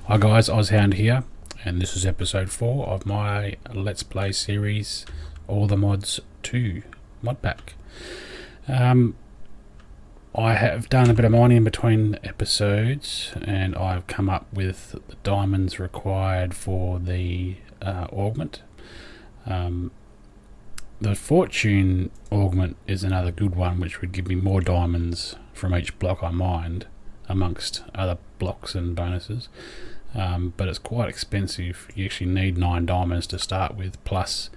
Hi guys, Ozhound here, and this is episode 4 of my Let's Play series, All the Mods 2 mod pack. I have done a bit of mining in between episodes, and I've come up with the diamonds required for the augment. The fortune augment is another good one, which would give me more diamonds from each block I mined, amongst other blocks and bonuses. But it's quite expensive. You actually need 9 diamonds to start with, plus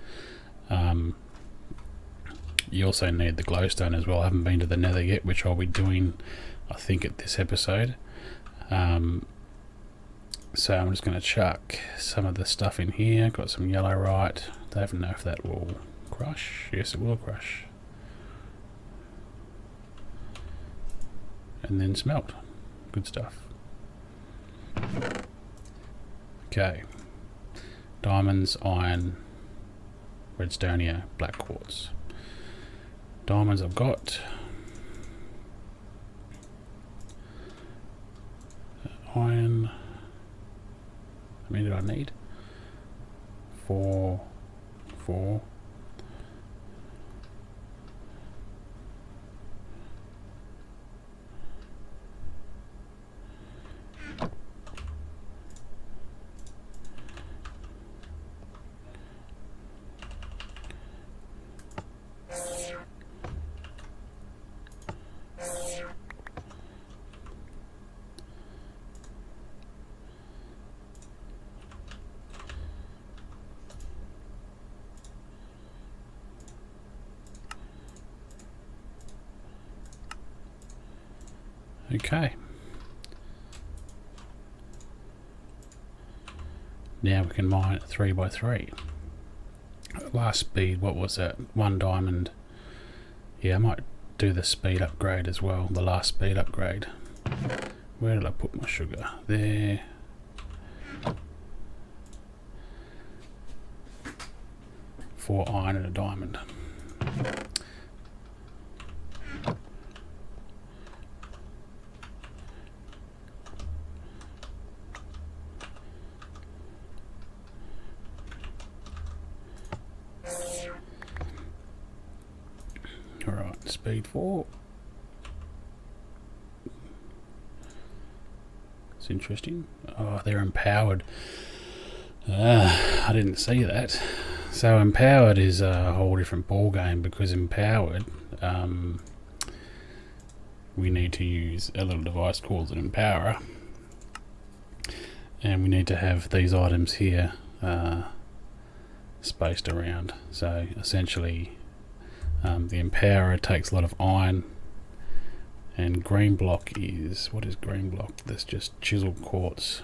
you also need the glowstone as well. I haven't been to the nether yet, which I'll be doing I think at this episode. So I'm just going to chuck some of the stuff in here. Got some yellowite. Don't know if that will crush. Yes, it will crush. And then smelt. Good stuff. Okay, diamonds, iron, redstonia, black quartz. Diamonds I've got. Iron. How many did I need? 4. Okay. Now we can mine 3x3. Last speed, what was that? 1 diamond. Yeah, I might do the speed upgrade as well. The last speed upgrade. Where did I put my sugar? There. For iron and a diamond. Alright, speed 4. It's interesting. Oh, they're empowered. I didn't see that. So empowered is a whole different ball game, because empowered, we need to use a little device called an empowerer, and we need to have these items here spaced around. So essentially, the empowerer takes a lot of iron, and green block is, what is green block? That's just chiseled quartz.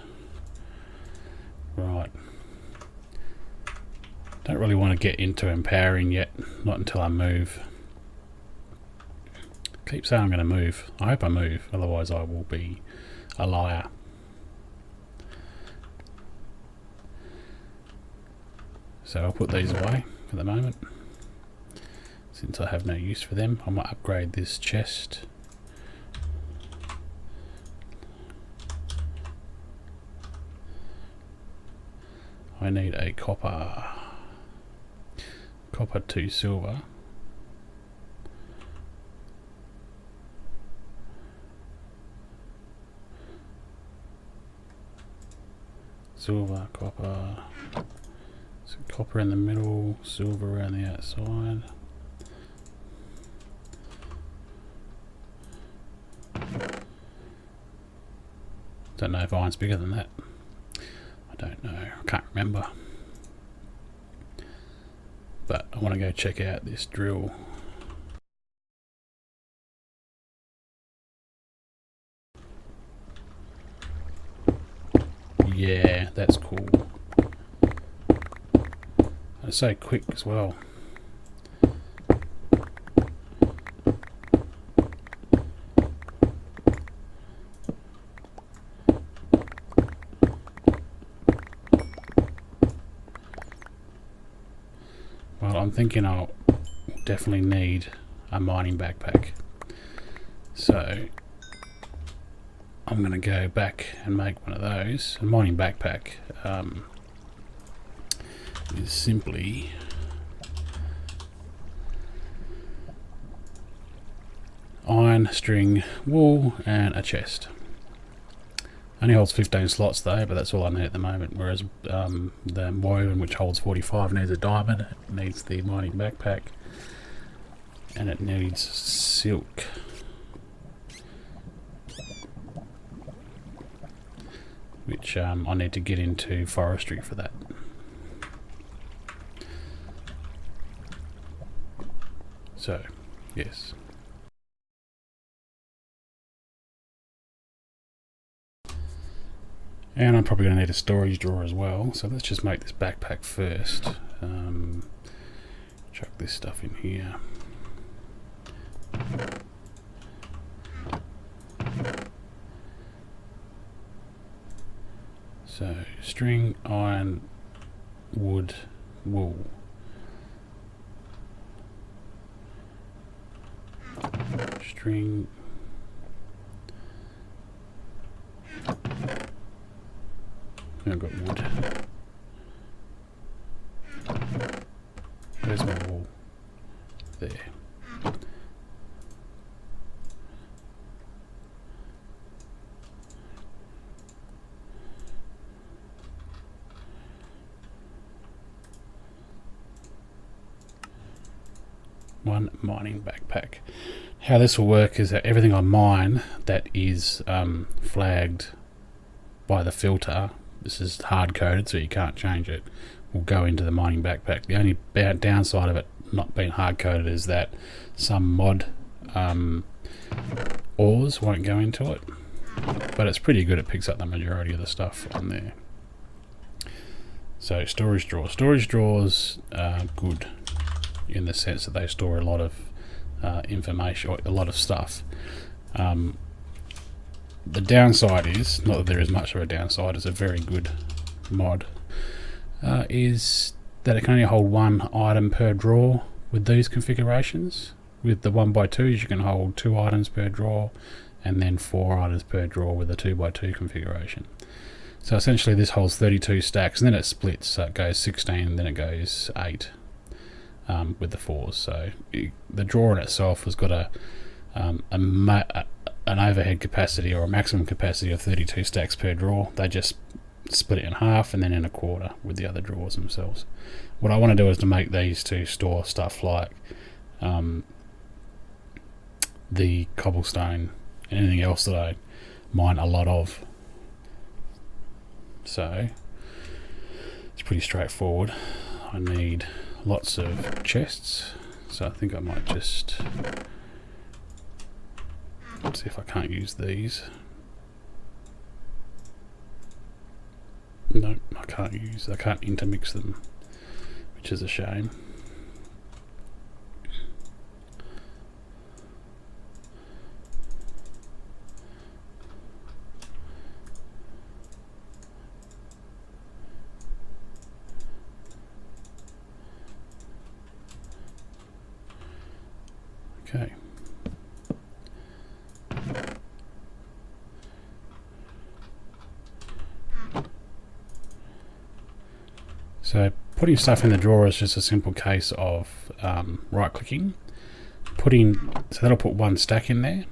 Right. Don't really want to get into empowering yet, not until I move. Keep saying I'm going to move. I hope I move, otherwise I will be a liar. So I'll put these away for the moment, since I have no use for them. I might upgrade this chest. I need a copper 2 silver, copper, so copper in the middle, silver around the outside. Don't know if iron's bigger than that. I don't know, I can't remember. But I want to go check out this drill. Yeah, that's cool. It's so quick as well. Well, I'm thinking I'll definitely need a mining backpack. So I'm going to go back and make one of those. A mining backpack is simply iron, string, wool, and a chest. Only holds 15 slots though, but that's all I need at the moment, whereas the woven, which holds 45, needs a diamond, it needs the mining backpack, and it needs silk. Which I need to get into forestry for that. So, yes. And I'm probably going to need a storage drawer as well, so let's just make this backpack first. Chuck this stuff in here. So, string, iron, wood, wool. String. I've got wood. Where's my wool? There. One mining backpack. How this will work is that everything I mine that is flagged by the filter, this is hard coded so you can't change it, will go into the mining backpack. The only downside of it not being hard coded is that some mod ores won't go into it, but it's pretty good. It picks up the majority of the stuff on there. So storage drawers. Storage drawers are good in the sense that they store a lot of information, or a lot of stuff. The downside is, not that there is much of a downside, it's a very good mod, is that it can only hold one item per drawer with these configurations. With the 1x2s you can hold 2 items per drawer, and then 4 items per drawer with a 2x2 configuration. So essentially this holds 32 stacks, and then it splits, so it goes 16 and then it goes 8 with the 4s. So the drawer in itself has got an overhead capacity or a maximum capacity of 32 stacks per drawer. They just split it in half and then in a quarter with the other drawers themselves. What I want to do is to make these to store stuff like the cobblestone and anything else that I mine a lot of. So it's pretty straightforward. I need lots of chests, so I think I might just see if I can't use these. No, I can't intermix them, which is a shame. Okay. So putting stuff in the drawer is just a simple case of right clicking, so that'll put one stack in there,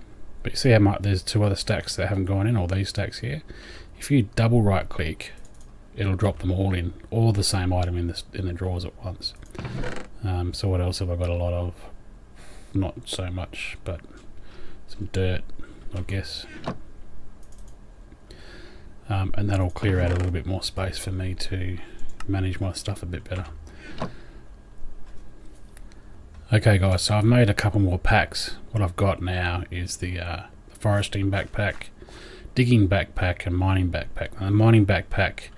but you see how there's 2 other stacks that haven't gone in, or these stacks here. If you double right click, it'll drop them all in, all the same item in the drawers at once. So what else have I got a lot of? Not so much, but some dirt, I guess. And that'll clear out a little bit more space for me to manage my stuff a bit better. Okay guys, so I've made a couple more packs. What I've got now is the foresting backpack, digging backpack, and mining backpack. And the mining backpack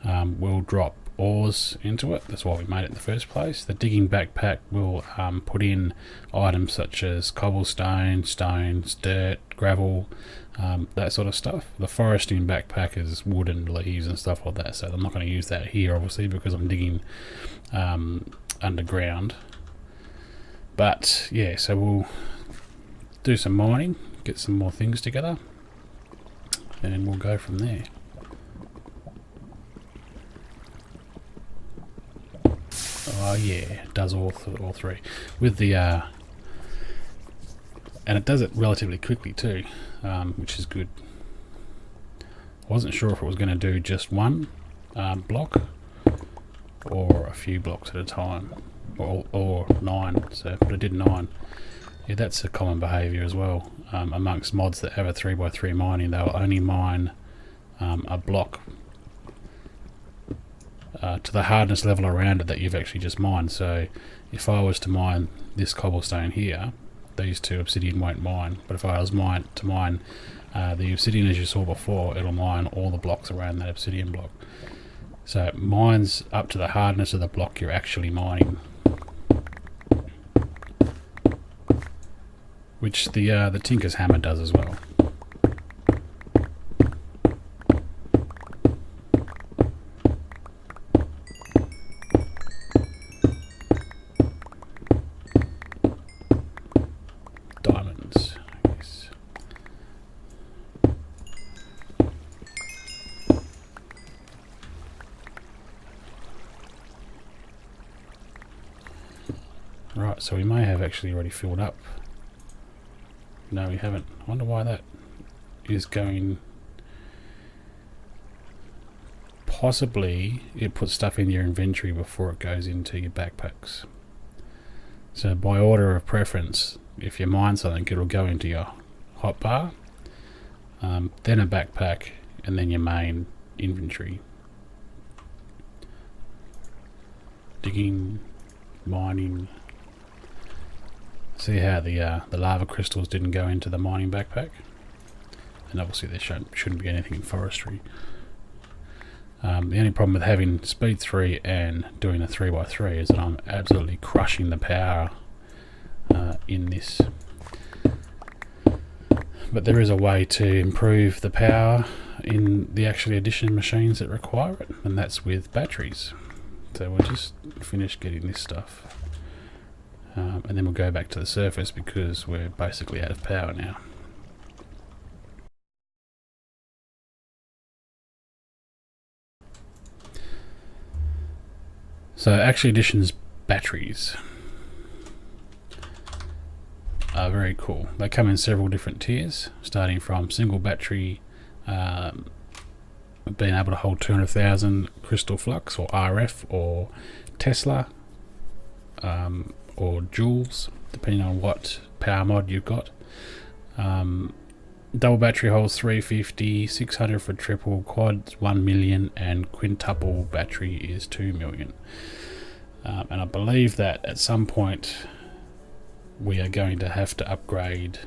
will drop ores into it. That's why we made it in the first place. The digging backpack will put in items such as cobblestone, stones, dirt, gravel, that sort of stuff. The foresting backpack is wood and leaves and stuff like that, so I'm not going to use that here obviously because I'm digging underground. But yeah, so we'll do some mining, get some more things together. and we'll go from there. Oh yeah, it does all three with the and it does it relatively quickly too, which is good. I wasn't sure if it was going to do just one block or a few blocks at a time, or 9. So, but it did 9. Yeah, that's a common behaviour as well amongst mods that have a 3x3 mining. They'll only mine a block to the hardness level around it that you've actually just mined. So if I was to mine this cobblestone here, these 2 obsidian won't mine, but if I was to mine the obsidian as you saw before, it'll mine all the blocks around that obsidian block. So it mines up to the hardness of the block you're actually mining, which the Tinker's Hammer does as well. Diamonds, yes. Right, so we may have actually already filled up. No, we haven't. I wonder why that is going. Possibly it puts stuff in your inventory before it goes into your backpacks. So by order of preference, if you mine something, it'll go into your hotbar, then a backpack, and then your main inventory. Digging, mining. See how the lava crystals didn't go into the mining backpack? And obviously there shouldn't be anything in forestry. The only problem with having speed 3 and doing a 3x3 is that I'm absolutely crushing the power in this. But there is a way to improve the power in the actually addition machines that require it, and that's with batteries. So we'll just finish getting this stuff. And then we'll go back to the surface because we're basically out of power now. So Actually Addition's batteries are very cool. They come in several different tiers, starting from single battery, being able to hold 200,000 crystal flux or RF or Tesla, or joules, depending on what power mod you've got. Double battery holds 350, 600 for triple, quad 1 million, and quintuple battery is 2 million. And I believe that at some point we are going to have to upgrade.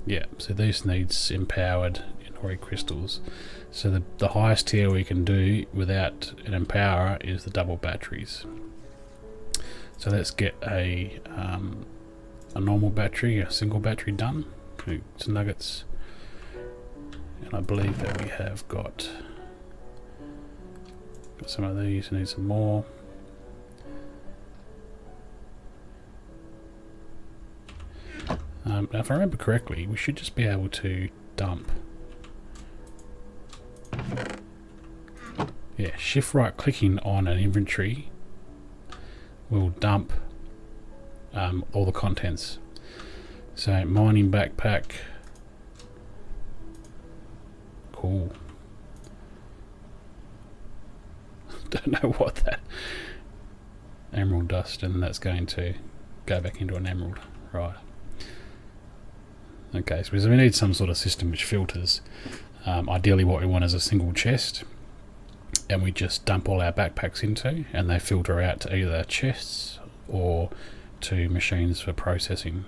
Yeah, so this needs empowered Inori crystals. So the highest tier we can do without an empower is the double batteries. So let's get a normal battery, a single battery done. Some nuggets. And I believe that we have got some of these, need some more. Now if I remember correctly, we should just be able to dump. Yeah, shift right clicking on an inventory will dump all the contents. So mining backpack. Cool. Don't know what that emerald dust, and that's going to go back into an emerald, right? Okay, so we need some sort of system which filters. Ideally what we want is a single chest, and we just dump all our backpacks into, and they filter out to either chests or to machines for processing.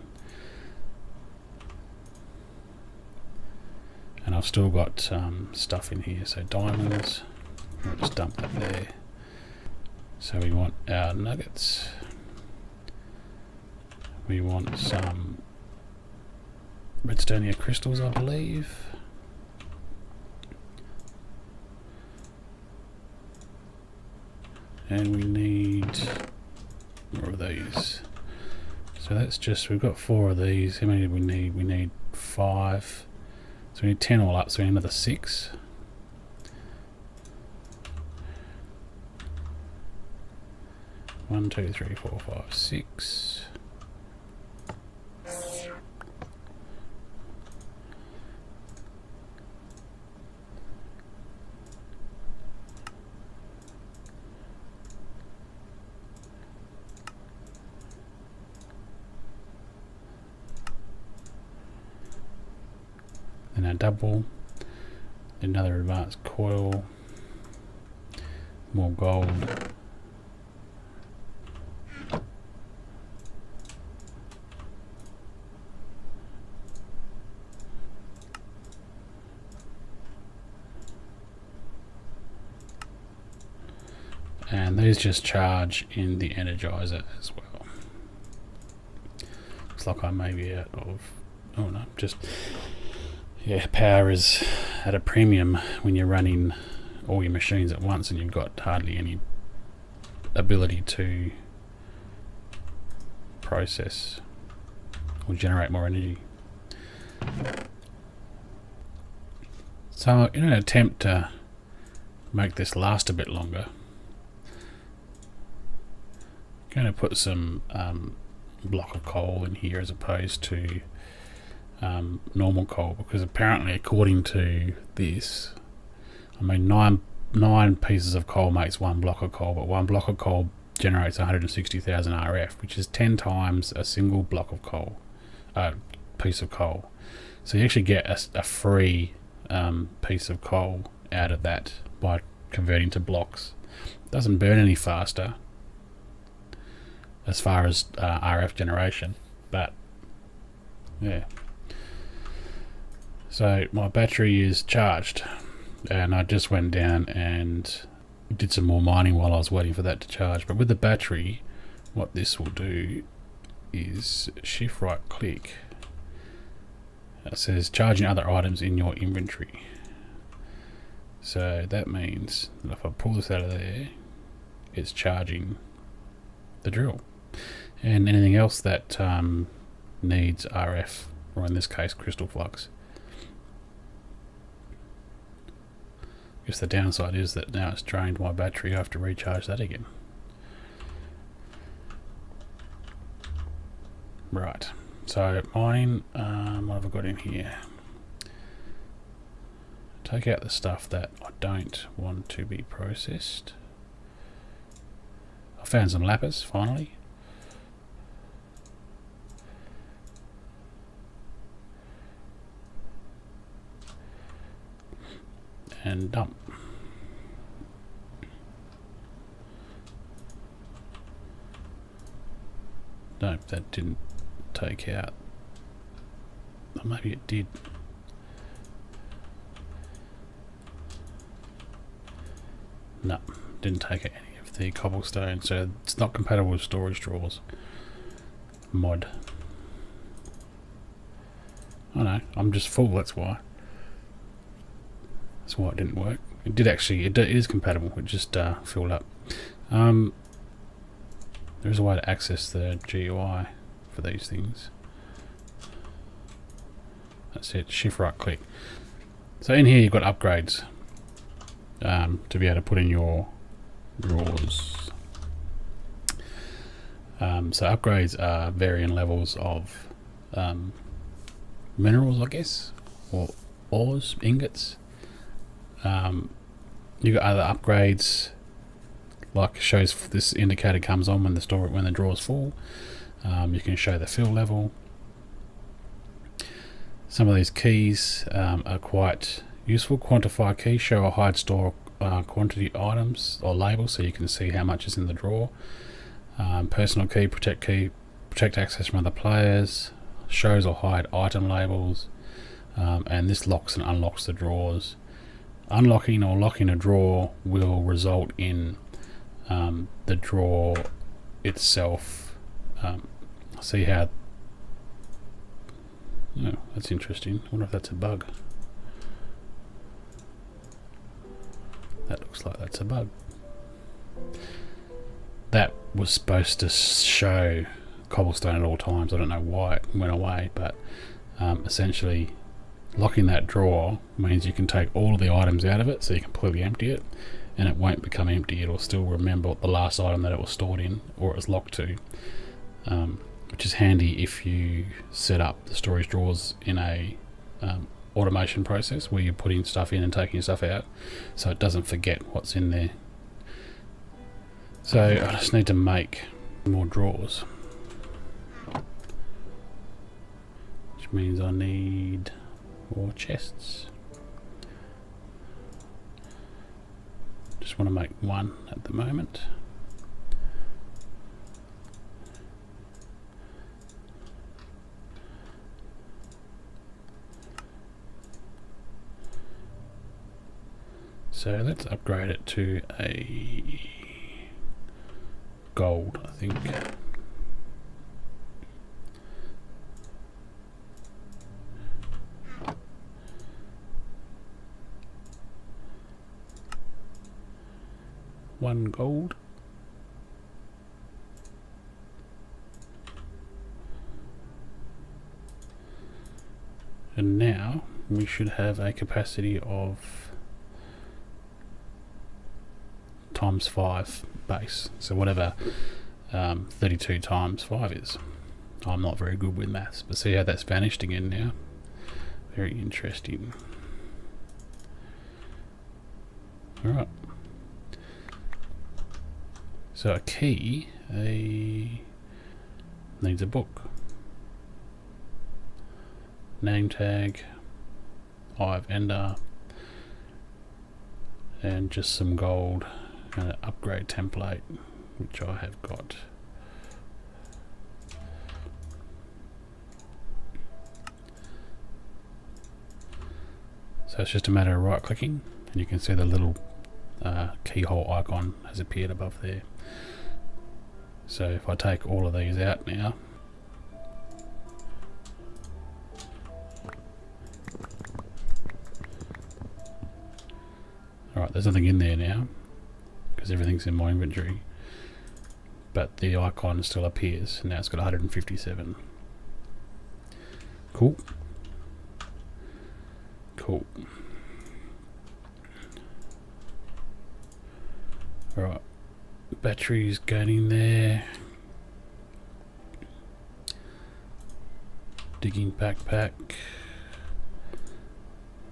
And I've still got stuff in here, so diamonds, I'll just dump that there. So we want our nuggets, we want some redstonia crystals, I believe. And we need more of these. So that's just, we've got 4 of these. How many do we need? We need 5. So we need 10 all up, so we need another 6. One, two, three, four, five, 6. Then our double, another advanced coil, more gold. And these just charge in the Energizer as well. Looks like I may be out of, oh no, just, yeah, power is at a premium when you're running all your machines at once and you've got hardly any ability to process or generate more energy. So in an attempt to make this last a bit longer, I'm going to put some block of coal in here as opposed to normal coal, because apparently according to this, I mean nine pieces of coal makes one block of coal, but one block of coal generates 160,000 RF, which is 10 times a single block of coal, piece of coal. So you actually get a free piece of coal out of that by converting to blocks. It doesn't burn any faster as far as RF generation, but yeah. So my battery is charged, and I just went down and did some more mining while I was waiting for that to charge. But with the battery, what this will do is shift right click. It says charging other items in your inventory. So that means that if I pull this out of there, it's charging the drill and anything else that needs RF, or in this case crystal flux. I guess the downside is that now it's drained my battery. I have to recharge that again. Right, so mine, what have I got in here? Take out the stuff that I don't want to be processed. I found some lapis finally. And dump. No, that didn't take out. Or maybe it did. No, didn't take out any of the cobblestone, so it's not compatible with storage drawers. Mod. Oh no, I'm just full, that's why. That's why it didn't work. It did actually, it is compatible, it just filled up. There's a way to access the GUI for these things. That's it, shift right click. So in here you've got upgrades to be able to put in your drawers. So upgrades are varying levels of minerals, I guess, or ores, ingots. You got other upgrades, like shows this indicator comes on when the drawer is full. You can show the fill level. Some of these keys are quite useful. Quantify key, show or hide store quantity items or labels, so you can see how much is in the drawer. Personal key, protect access from other players. Shows or hide item labels, and this locks and unlocks the drawers. Unlocking or locking a drawer will result in the drawer itself. See how? Oh, that's interesting. I wonder if that's a bug. That looks like that's a bug. That was supposed to show cobblestone at all times. I don't know why it went away, but essentially Locking that drawer means you can take all of the items out of it, so you completely empty it, and it won't become empty. It'll still remember the last item that it was stored in or it was locked to, which is handy if you set up the storage drawers in a automation process where you're putting stuff in and taking stuff out, so it doesn't forget what's in there. So I just need to make more drawers, which means I need more chests. Just want to make one at the moment. So let's upgrade it to a gold, I think. One gold. And now we should have a capacity of times 5 base. So whatever 32 times 5 is. I'm not very good with maths, but see how that's vanished again now. Very interesting. Alright. So a key needs a book. Name tag, Eye of Ender, and just some gold and an upgrade template, which I have got. So it's just a matter of right clicking and you can see the little keyhole icon has appeared above there. So if I take all of these out now, alright, there's nothing in there now because everything's in my inventory, but the icon still appears and now it's got 157. Cool. Cool. Alright, batteries going in there. Digging backpack.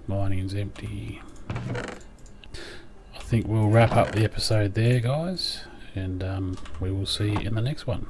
Mining's empty. I think we'll wrap up the episode there, guys, and we will see you in the next one.